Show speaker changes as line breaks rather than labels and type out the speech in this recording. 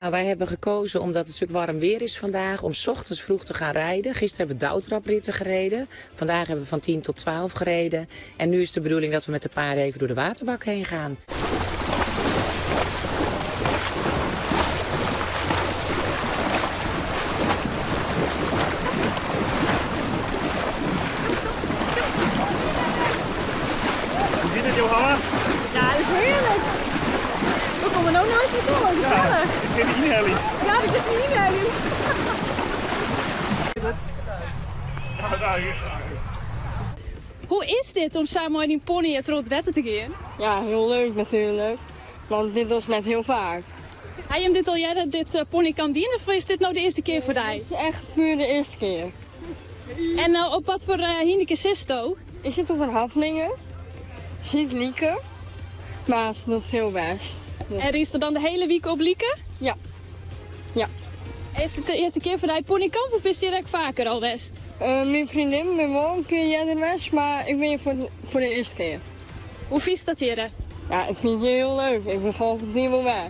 Nou, wij hebben gekozen omdat het stuk warm weer is vandaag om 's ochtends vroeg te gaan rijden. Gisteren hebben we douwtrapritten gereden. Vandaag hebben we van 10 tot 12 gereden. En nu is de bedoeling dat we met de paarden even door de waterbak heen gaan.
Hoe zit het, Johanna?
Ja, dat is heerlijk. We komen ook nooit meer door. Gezellig.
Ik ken de inhelling.
Ja, dat is niet meer. Hoe is dit om samen met die pony het rond wetten te gaan?
Ja, heel leuk natuurlijk. Want dit was net heel vaak.
Heb je hem dit al jaren dit pony kan dienen of is dit nou de eerste keer voor jou?
Het is echt puur de eerste keer.
En op wat voor Heineken Sisto?
Ik zit op een hapelingen. Ziet lieken. Maar ze doet heel best.
En is er dan de hele week op lieken?
Ja. Ja.
Is het de eerste keer voor jou ponykamp of is het direct vaker al best?
Mijn vriendin, mijn moeder, kun je er best. Maar ik ben hier voor de eerste keer.
Hoe vies dat hier?
Ja, ik vind het heel leuk. Ik ben van het helemaal weg.